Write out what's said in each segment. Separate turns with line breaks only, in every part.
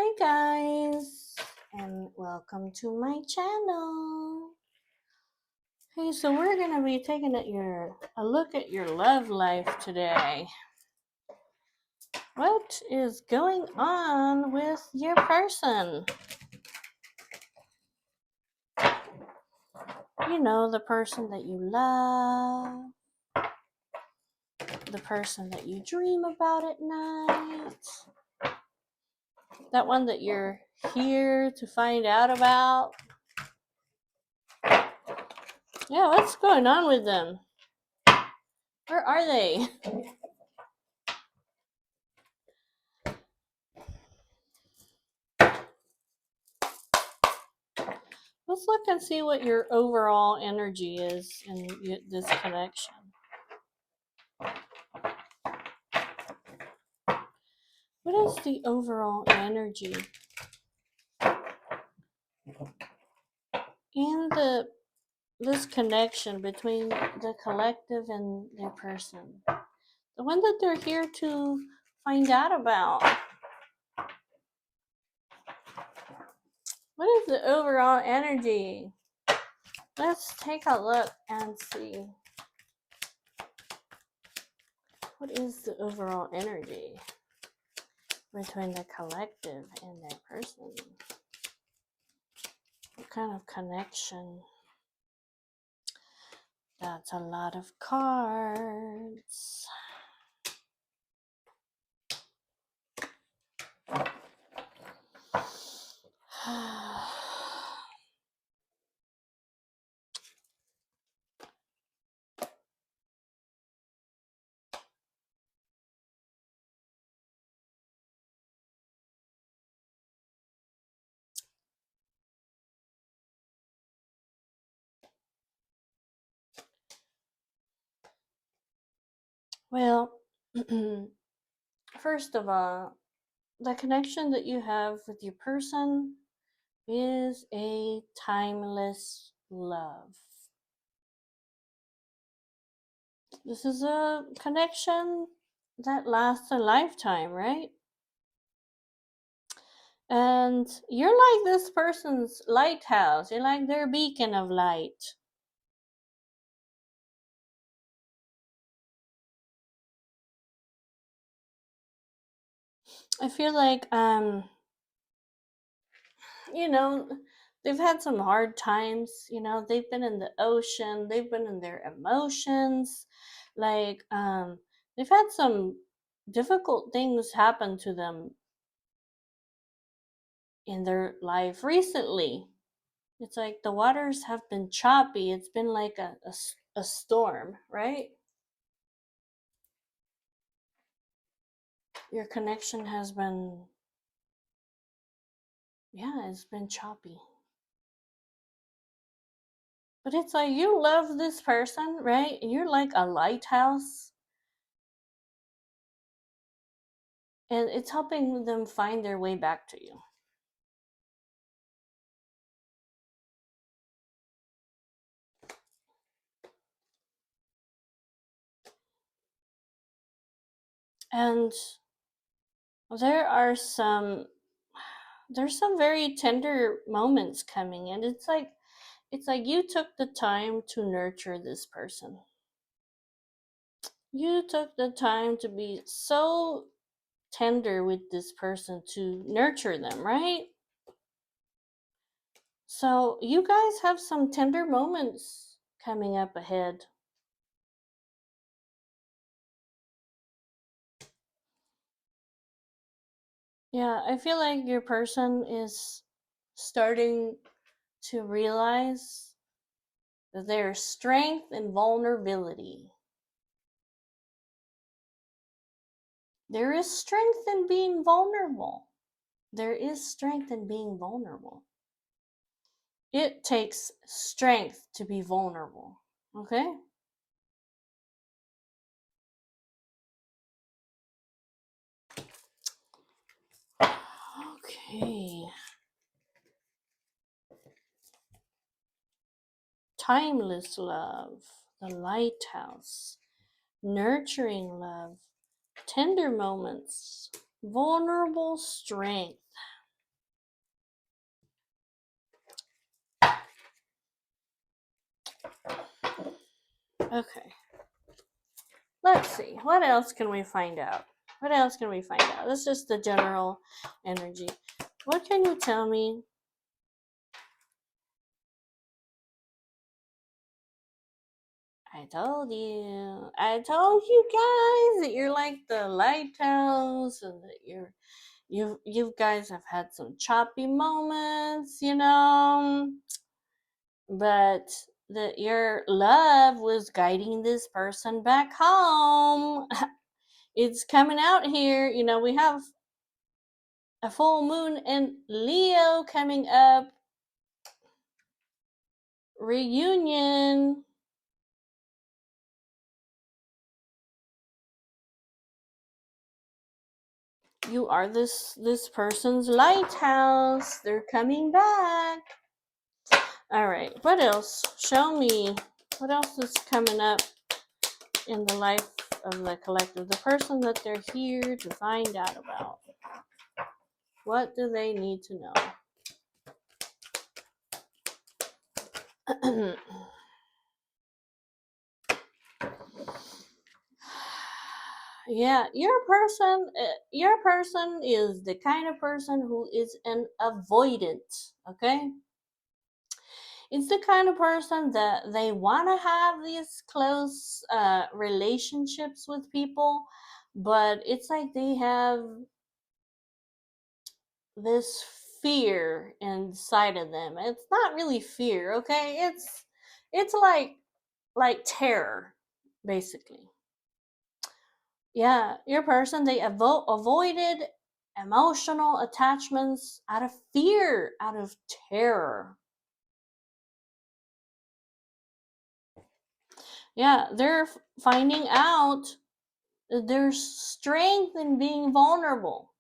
Hey guys, and welcome to my channel. Hey, so we're gonna be taking a look at your love life today. What is going on with your person? You know, the person that you love, the person that you dream about at night, that one that you're here to find out about. Yeah, what's going on with them? Where are they? Let's look and see what your overall energy is in this connection. What is the overall energy in this connection between the collective and their person? The one that they're here to find out about. What is the overall energy? Let's take a look and see. What is the overall energy between the collective and their person? What kind of connection? That's a lot of cards. Well, first of all, the connection that you have with your person is a timeless love. This is a connection that lasts a lifetime, right? And you're like this person's lighthouse. You're like their beacon of light. I feel like you know, they've had some hard times. They've been in the ocean, they've been in their emotions. Like, they've had some difficult things happen to them in their life recently. It's like the waters have been choppy. It's been like a storm, right? Your connection has been, yeah, it's been choppy. But it's like you love this person, right? And you're like a lighthouse. And it's helping them find their way back to you. And there's some very tender moments coming, and it's like you took the time to nurture this person. You took the time to be so tender with this person, to nurture them, right? So you guys have some tender moments coming up ahead. Yeah, I feel like your person is starting to realize their strength and vulnerability. There is strength in being vulnerable. There is strength in being vulnerable. It takes strength to be vulnerable. Okay? Okay. Timeless love, the lighthouse, nurturing love, tender moments, vulnerable strength. Okay. Let's see. What else can we find out? What else can we find out? That's just the general energy. What can you tell me? I told you. I told you guys that you're like the lighthouse and that you guys have had some choppy moments, but that your love was guiding this person back home. It's coming out here. We have a full moon in Leo coming up. Reunion. You are this person's lighthouse. They're coming back. All right. What else? Show me. What else is coming up in the life of the collective? The person that they're here to find out about. What do they need to know? Yeah, your person is the kind of person who is an avoidant, okay? It's the kind of person that they want to have these close relationships with people, but it's like they have this fear inside of them. It's not really fear, okay? It's like terror, basically. Yeah, your person, they avoided emotional attachments out of fear, out of terror. Yeah, they're finding out that there's strength in being vulnerable.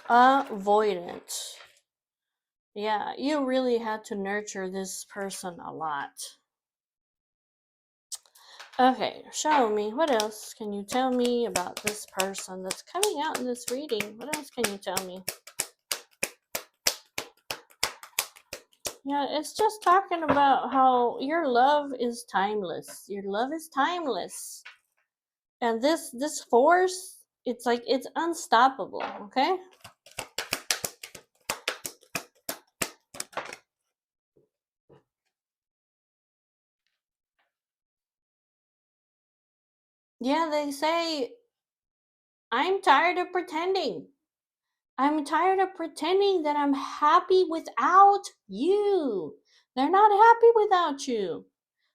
Avoidant. Yeah, you really had to nurture this person a lot. Okay, show me. What else can you tell me about this person that's coming out in this reading? What else can you tell me? Yeah, it's just talking about how your love is timeless. Your love is timeless. And this force, it's like it's unstoppable, okay? Yeah, they say I'm tired of pretending. I'm tired of pretending that I'm happy without you. They're not happy without you.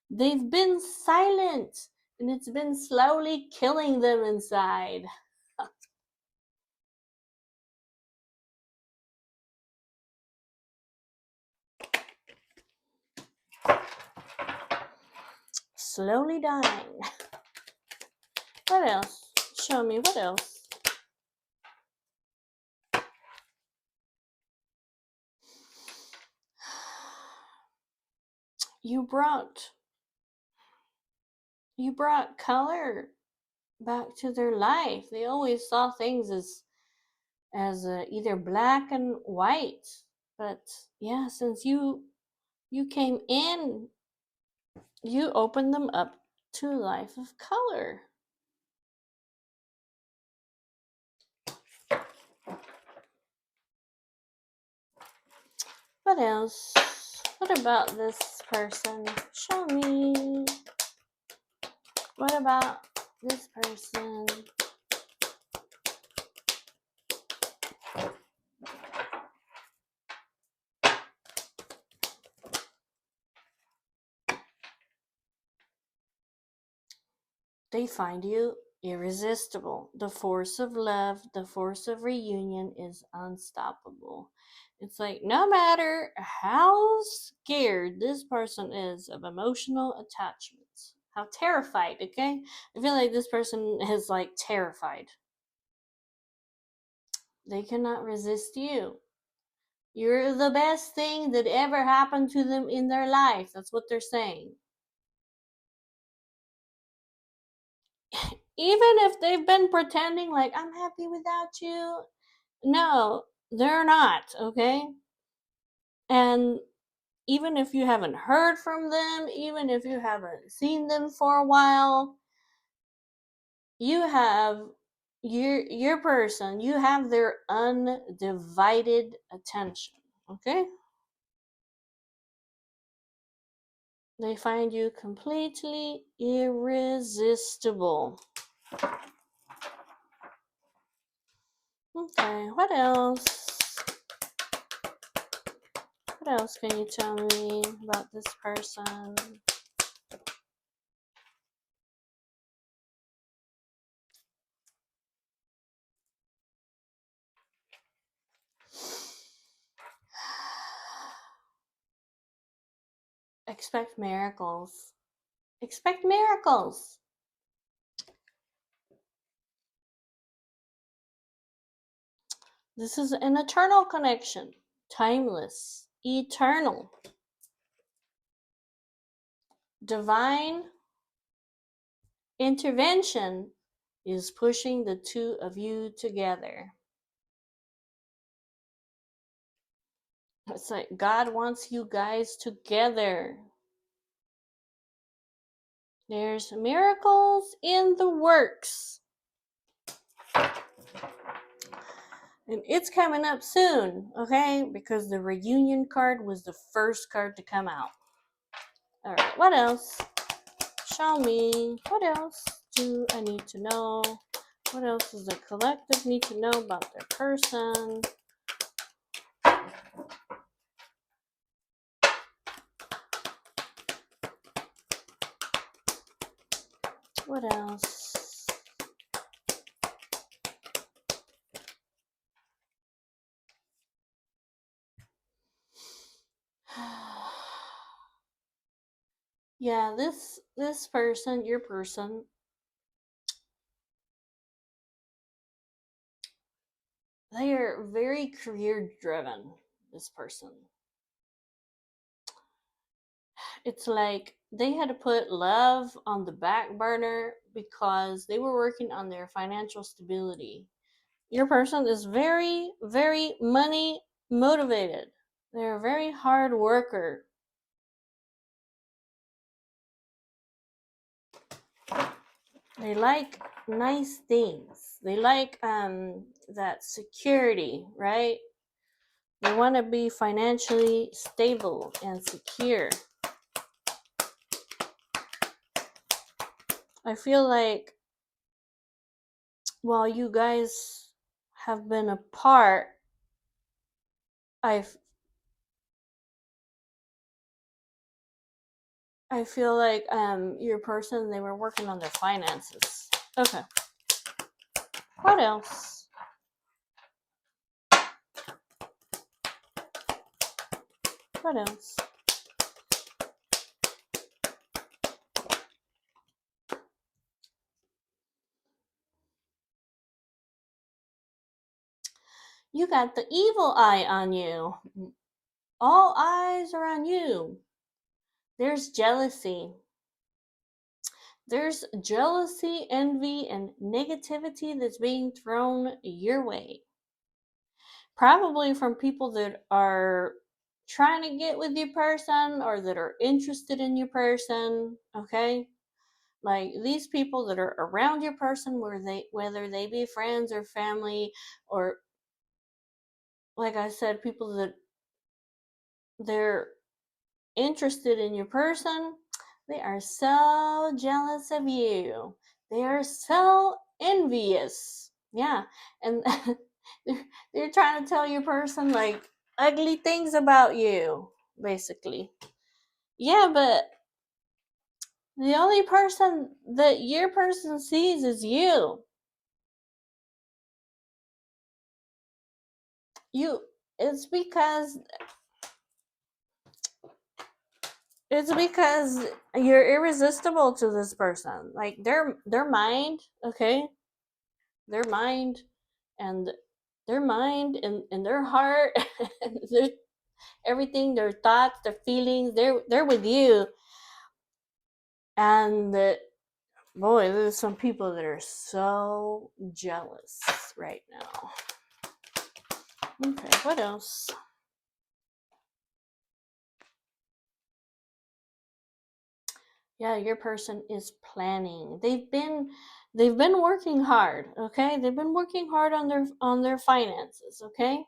They've been silent, and it's been slowly killing them inside. Slowly dying. What else? Show me what else. You brought color back to their life. They always saw things as either black and white. But yeah, since you came in, you opened them up to a life of color. What else? What about this person? Show me. What about this person? They find you irresistible. The force of love, the force of reunion is unstoppable. It's like no matter how scared this person is of emotional attachments, how terrified, okay? I feel like this person is like terrified. They cannot resist you. You're the best thing that ever happened to them in their life. That's what they're saying. Even if they've been pretending like I'm happy without you, no, they're not, okay? And even if you haven't heard from them, even if you haven't seen them for a while, you have your person, you have their undivided attention, okay? They find you completely irresistible. Okay, what else? What else can you tell me about this person? Expect miracles. Expect miracles. This is an eternal connection. Timeless. Eternal. Divine intervention is pushing the two of you together. It's like God wants you guys together. There's miracles in the works. And it's coming up soon, okay? Because the reunion card was the first card to come out. All right, what else? Show me. What else do I need to know? What else does the collective need to know about their person? What else? Yeah, this person, your person, they are very career driven, this person. It's like they had to put love on the back burner because they were working on their financial stability. Your person is very, very money motivated. They're a very hard worker. They like nice things. They like that security, right? They want to be financially stable and secure. I feel like while you guys have been apart, I feel like your person, they were working on their finances. Okay. What else? What else? You got the evil eye on you. All eyes are on you. There's jealousy. There's jealousy, envy, and negativity that's being thrown your way. Probably from people that are trying to get with your person or that are interested in your person, okay? Like these people that are around your person, whether they be friends or family, or like I said, people that they're interested in your person, they are so jealous of you. They are so envious. Yeah. And they're trying to tell your person like ugly things about you, basically. Yeah, but the only person that your person sees is you. You it's because it's because you're irresistible to this person. Like their mind, okay? Their mind and and their heart and their everything, their thoughts, their feelings, they're with you. And boy, there's some people that are so jealous right now. Okay, what else? Yeah, your person is planning. They've been working hard, okay? They've been working hard on their finances, okay?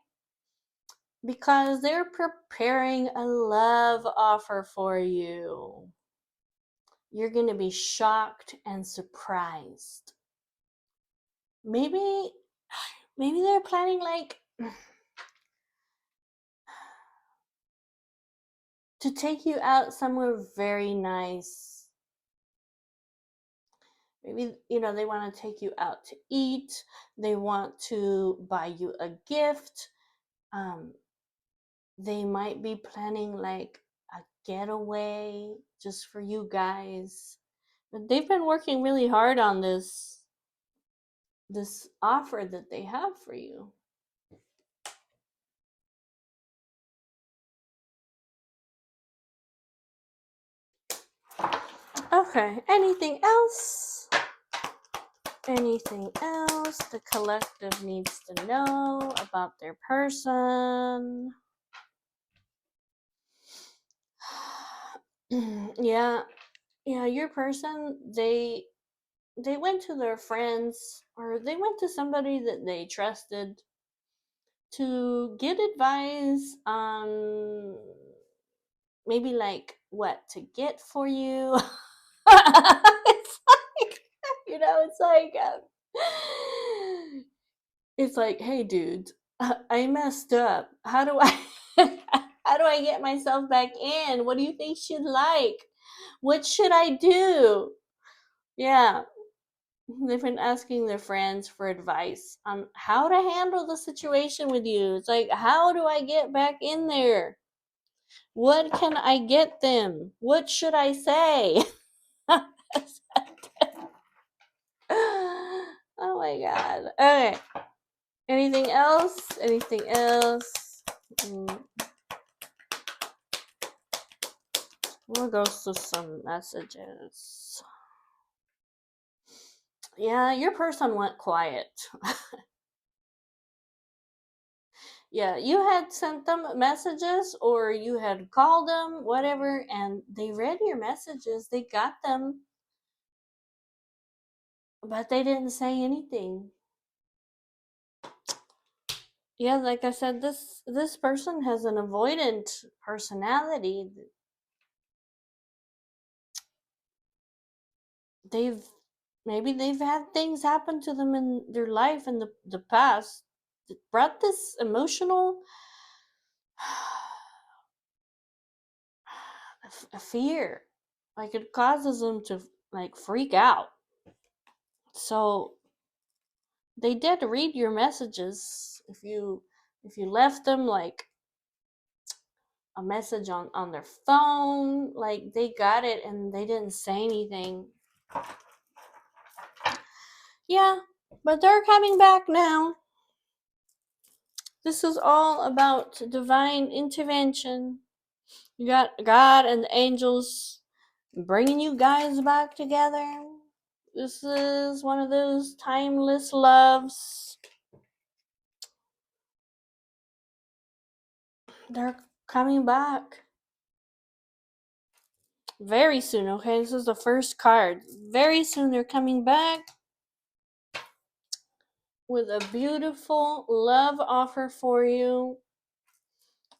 Because they're preparing a love offer for you. You're going to be shocked and surprised. Maybe they're planning like to take you out somewhere very nice. Maybe, they want to take you out to eat. They want to buy you a gift. They might be planning like a getaway just for you guys. But they've been working really hard on this offer that they have for you. Okay, anything else? Anything else the collective needs to know about their person? Yeah, your person, they went to their friends, or they went to somebody that they trusted to get advice on maybe like what to get for you. It's like, it's like, it's like, hey, dude, I messed up. How do I, how do I get myself back in? What do you think she'd like? What should I do? Yeah, they've been asking their friends for advice on how to handle the situation with you. It's like, how do I get back in there? What can I get them? What should I say? Oh my god. Okay. Anything else? Anything else? We'll go to some messages. Yeah, your person went quiet. Yeah, you had sent them messages or you had called them, whatever, and they read your messages. They got them, but they didn't say anything. Yeah, like I said, this person has an avoidant personality. They've had things happen to them in their life in the past that brought this emotional fear. Like, it causes them to like freak out. So they did read your messages. If you left them like a message on their phone, like, they got it and they didn't say anything. Yeah, but they're coming back now. This is all about divine intervention. You got God and the angels bringing you guys back together. This is one of those timeless loves. They're coming back very soon, okay? This is the first card. Very soon they're coming back with a beautiful love offer for you.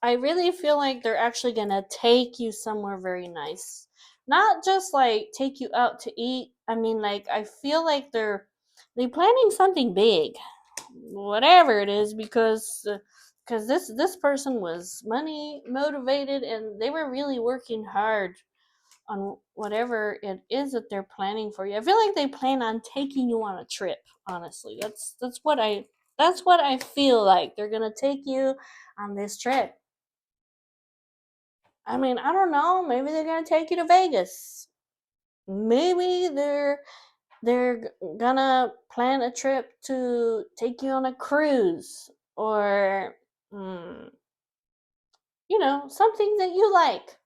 I really feel like they're actually gonna take you somewhere very nice. Not just like take you out to eat. I mean, like, I feel like they're planning something big, whatever it is, because this person was money motivated and they were really working hard on whatever it is that they're planning for you. I feel like they plan on taking you on a trip. Honestly, that's what I feel like. They're gonna take you on this trip. I mean, I don't know. Maybe they're gonna take you to Vegas. Maybe they're gonna plan a trip to take you on a cruise, or something that you like.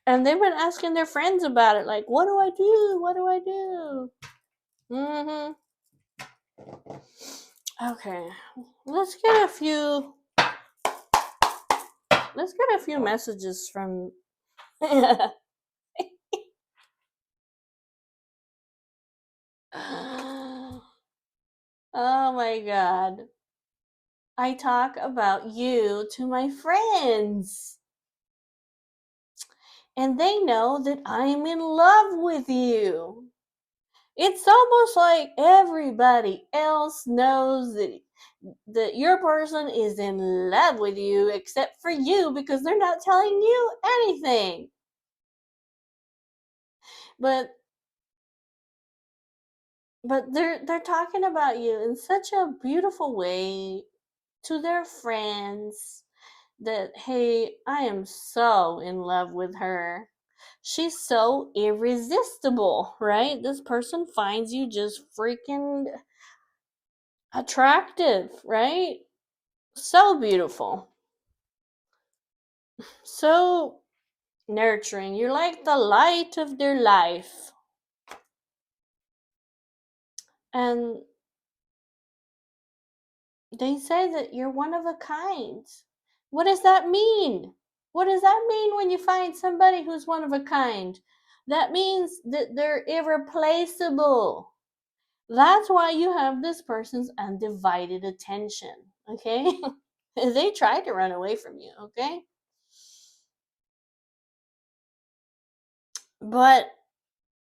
And they've been asking their friends about it, like, what do I do? What do I do? Okay, let's get a few messages from Oh my god. I talk about you to my friends. And they know that I'm in love with you. It's almost like everybody else knows that your person is in love with you except for you because they're not telling you anything. But they're talking about you in such a beautiful way to their friends that, hey, I am so in love with her. She's so irresistible, right? This person finds you just freaking attractive, right? So beautiful. So nurturing. You're like the light of their life. And they say that you're one of a kind. What does that mean? What does that mean when you find somebody who's one of a kind? That means that they're irreplaceable. That's why you have this person's undivided attention, okay? They tried to run away from you, okay? But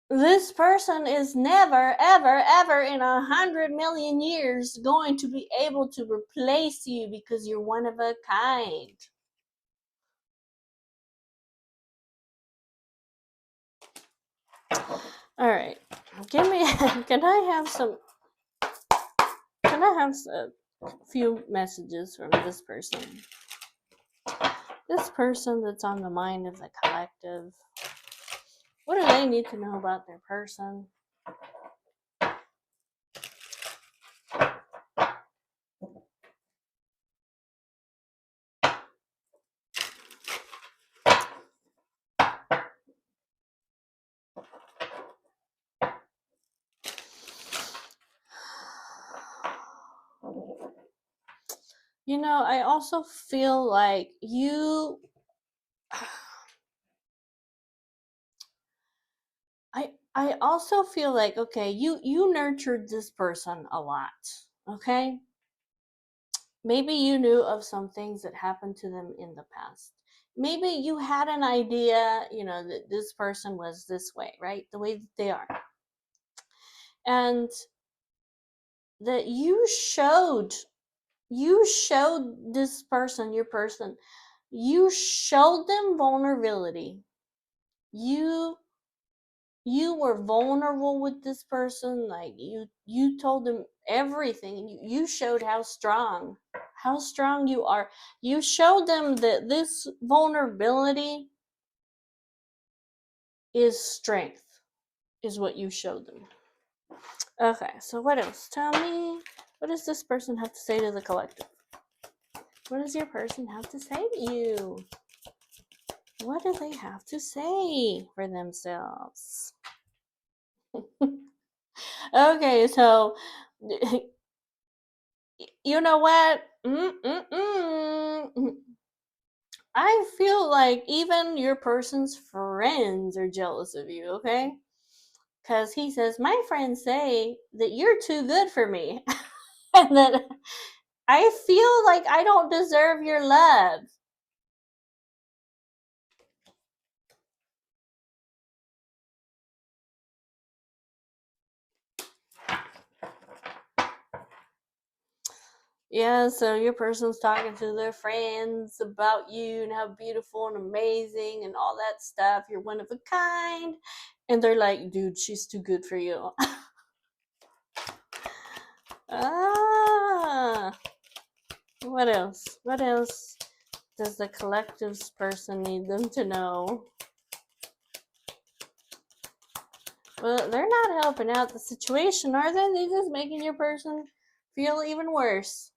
this person is never, ever, ever in 100 million years going to be able to replace you because you're one of a kind. All right, give me. Can I have some? Can I have a few messages from this person? This person that's on the mind of the collective. What do they need to know about their person? You know, I also feel like you. I also feel like, okay, you nurtured this person a lot, okay? Maybe you knew of some things that happened to them in the past. Maybe you had an idea, you know, that this person was this way, right? The way that they are. And that you showed this person, your person, you showed them vulnerability. You you were vulnerable with this person, like you told them everything. You showed how strong you are. You showed them that this vulnerability is strength, is what you showed them. Okay, so what else? Tell me, what does this person have to say to the collective? What does your person have to say to you? What do they have to say for themselves? Okay, so you know what? I feel like even your person's friends are jealous of you, okay? Because he says, my friends say that you're too good for me. And that I feel like I don't deserve your love. Yeah, so your person's talking to their friends about you and how beautiful and amazing and all that stuff. You're one of a kind. And they're like, dude, she's too good for you. Ah, what else? What else does the collective's person need them to know? Well, they're not helping out the situation, are they? They're just making your person feel even worse.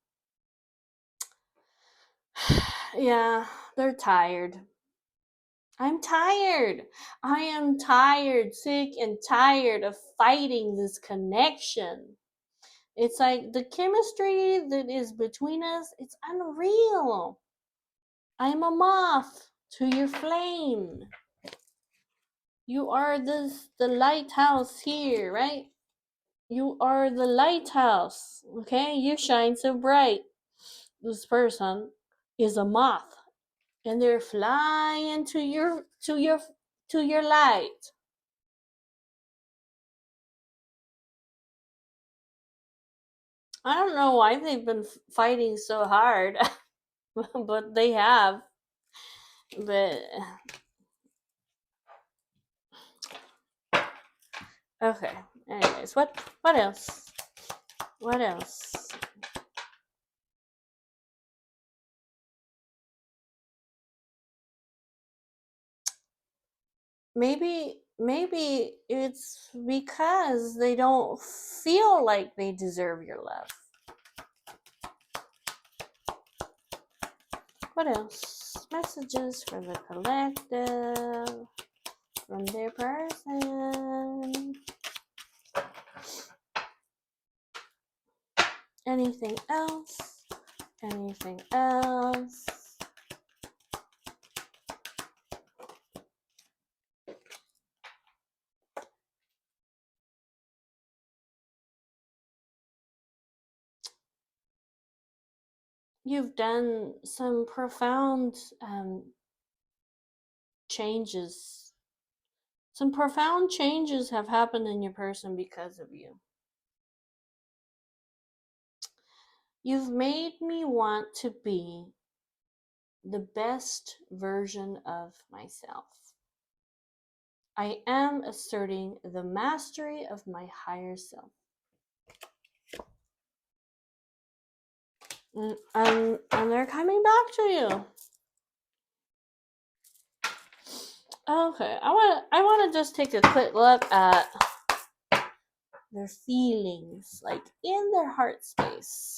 Yeah, they're tired. I'm tired. I am tired, sick, and tired of fighting this connection. It's like the chemistry that is between us, it's unreal. I'm a moth to your flame. You are the lighthouse here, right? You are the lighthouse, okay? You shine so bright. This person is a moth, and they're flying to your light. I don't know why they've been fighting so hard, but they have. But okay. Anyways, what else? What else? Maybe it's because they don't feel like they deserve your love. What else? Messages for the collective from their person. Anything else? Anything else? You've done some profound changes. Some profound changes have happened in your person because of you. You've made me want to be the best version of myself. I am asserting the mastery of my higher self. And they're coming back to you. Okay, I want to just take a quick look at their feelings, like in their heart space.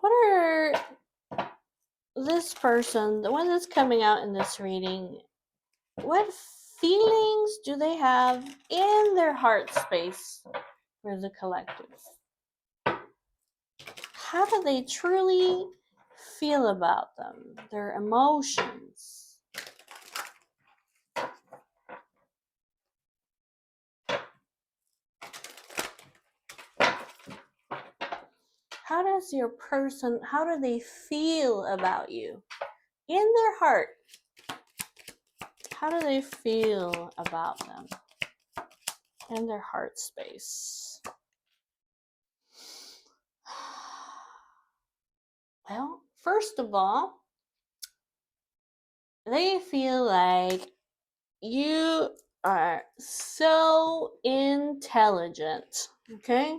What are this person, the one that's coming out in this reading, what feelings do they have in their heart space for the collective? How do they truly feel about them? Their emotions. How does your person, how do they feel about you? In their heart, how do they feel about them? In their heart space. Well, first of all, they feel like you are so intelligent, okay?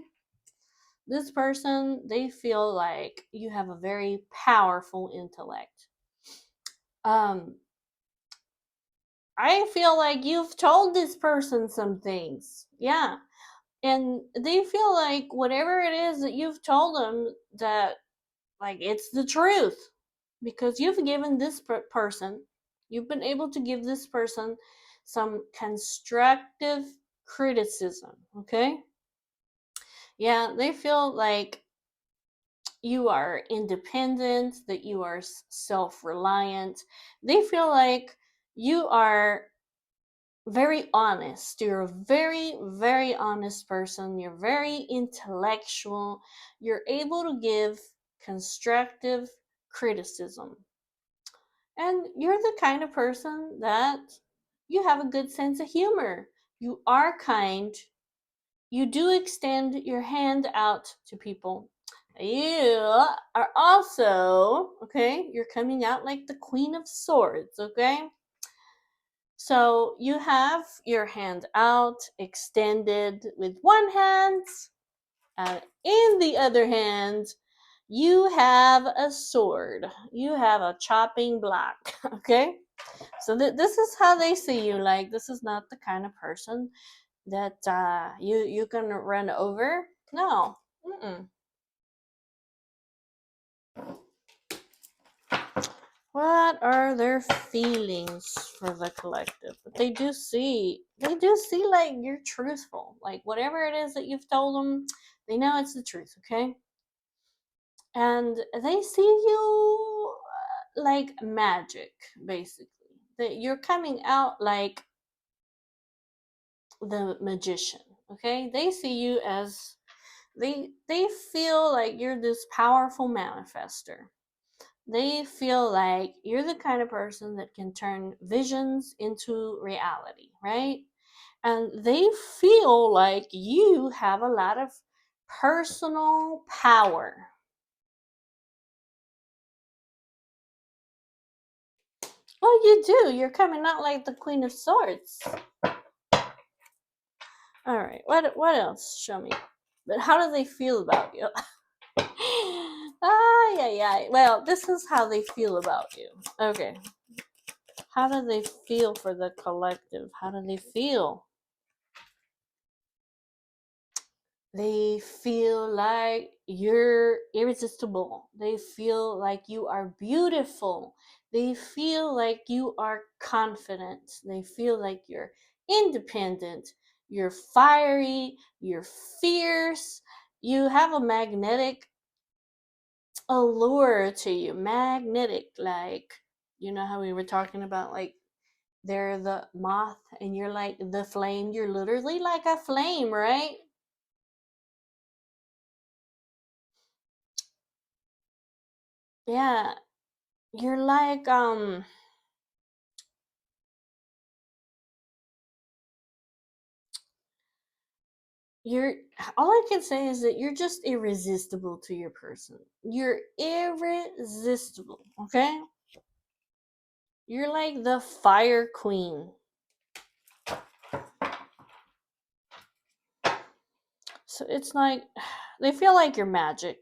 This person, they feel like you have a very powerful intellect. I feel like you've told this person some things. Yeah. And they feel like whatever it is that you've told them, that like it's the truth, because you've given this person, you've been able to give this person some constructive criticism, okay? Yeah, they feel like you are independent, that you are self-reliant. They feel like you are very honest. You're a very, very honest person. You're very intellectual. You're able to give constructive criticism. And you're the kind of person that you have a good sense of humor. You are kind. You do extend your hand out to people. You are also, okay, you're coming out like the Queen of Swords, okay? So you have your hand out, extended with one hand, and in the other hand, you have a sword. You have a chopping block, okay? So this is how they see you. Like, this is not the kind of person that you can run over. No. Mm-mm. What are their feelings for the collective? But they do see like you're truthful. Like whatever it is that you've told them, they know it's the truth, okay? And they see you like magic, basically. that you're coming out like the magician. Okay, they see you as they feel like you're this powerful manifester. They feel like you're the kind of person that can turn visions into reality, right? And they feel like you have a lot of personal power. Well, you do. You're coming out like the Queen of Swords. All right. What else? Show me. But how do they feel about you? Yeah. Well, this is how they feel about you. Okay. How do they feel for the collective? How do they feel? They feel like you're irresistible. They feel like you are beautiful. They feel like you are confident. They feel like you're independent. You're fiery. You're fierce. You have a magnetic allure to you. Magnetic, like, you know how we were talking about, like, they're the moth and you're like the flame. You're literally like a flame, right? Yeah, you're like you're all I can say is that you're just irresistible to your person. You're irresistible, okay? You're like the fire queen. So it's like they feel like you're magic.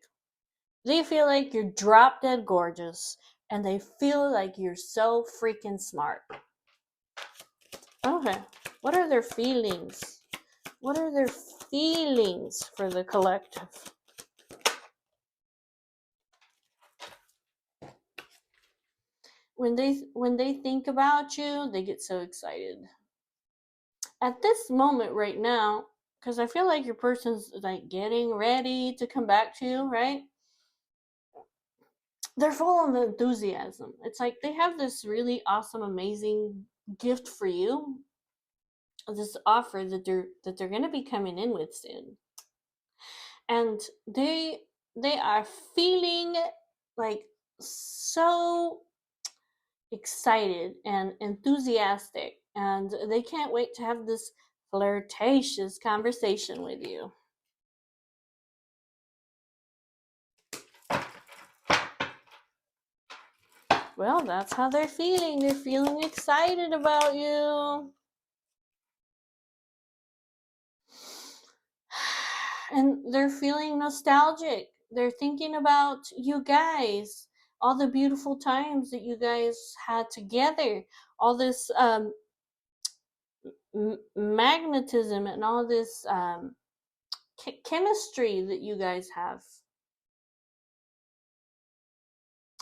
They feel like you're drop dead gorgeous and they feel like you're so freaking smart. Okay. What are their feelings? What are their feelings for the collective? When they think about you, they get so excited. At this moment right now, because I feel like your person's like getting ready to come back to you, right? They're full of enthusiasm. It's like they have this really awesome, amazing gift for you, this offer that they're gonna be coming in with soon, and they are feeling like so excited and enthusiastic, and they can't wait to have this flirtatious conversation with you. Well, that's how they're feeling. They're feeling excited about you. And they're feeling nostalgic. They're thinking about you guys, all the beautiful times that you guys had together, all this magnetism and all this chemistry that you guys have.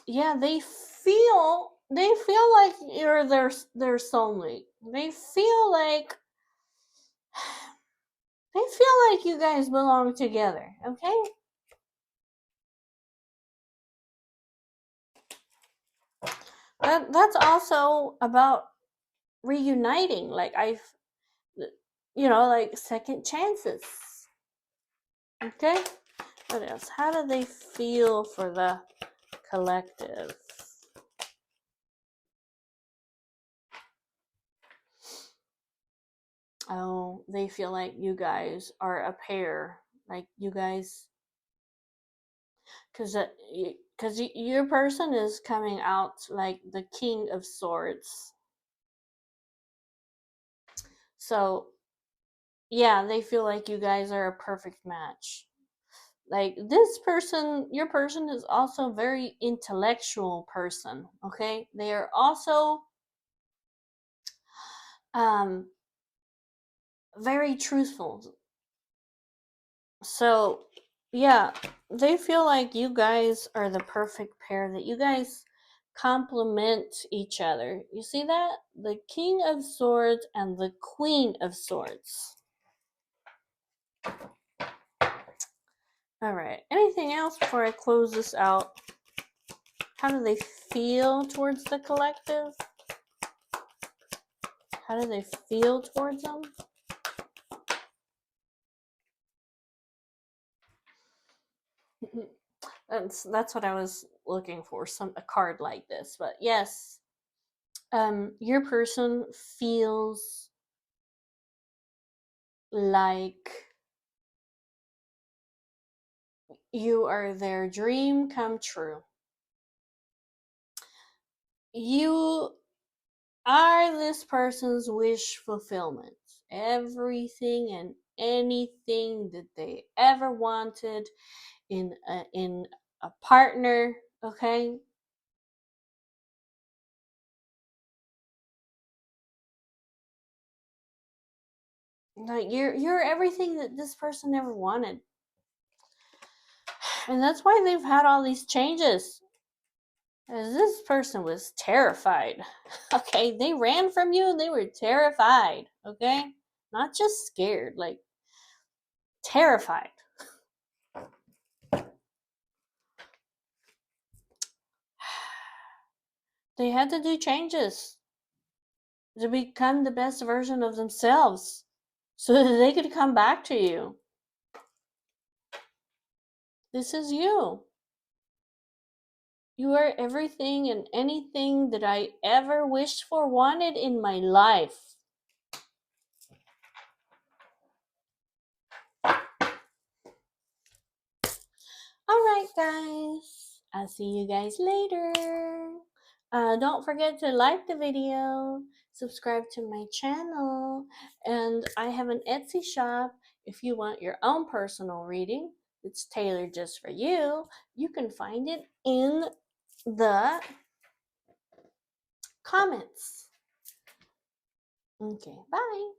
Yeah, they feel like you're their soulmate. They feel like you guys belong together, okay? That's also about reuniting. Like like second chances. Okay? What else? How do they feel for the collective? Oh, they feel like you guys are a pair. Like you guys, because your person is coming out like the King of Swords. So yeah, they feel like you guys are a perfect match. Like this person, your person is also a very intellectual person. Okay, they are also um very truthful. So yeah, they feel like you guys are the perfect pair, that you guys complement each other. You see that? The King of Swords and the Queen of Swords. All right. Anything else before I close this out? How do they feel towards the collective? How do they feel towards them? That's what I was looking for, a card like this. But yes, your person feels like you are their dream come true. You are this person's wish fulfillment. Everything and anything that they ever wanted in a partner, okay? Like you're everything that this person ever wanted. And that's why they've had all these changes. As this person was terrified. Okay, they ran from you and they were terrified, okay? Not just scared, like terrified. They had to do changes to become the best version of themselves so that they could come back to you. This is you. You are everything and anything that I ever wished for, wanted in my life. Alright, guys. I'll see you guys later. Don't forget to like the video, subscribe to my channel, and I have an Etsy shop. If you want your own personal reading that's tailored just for you, you can find it in the comments. Okay, bye.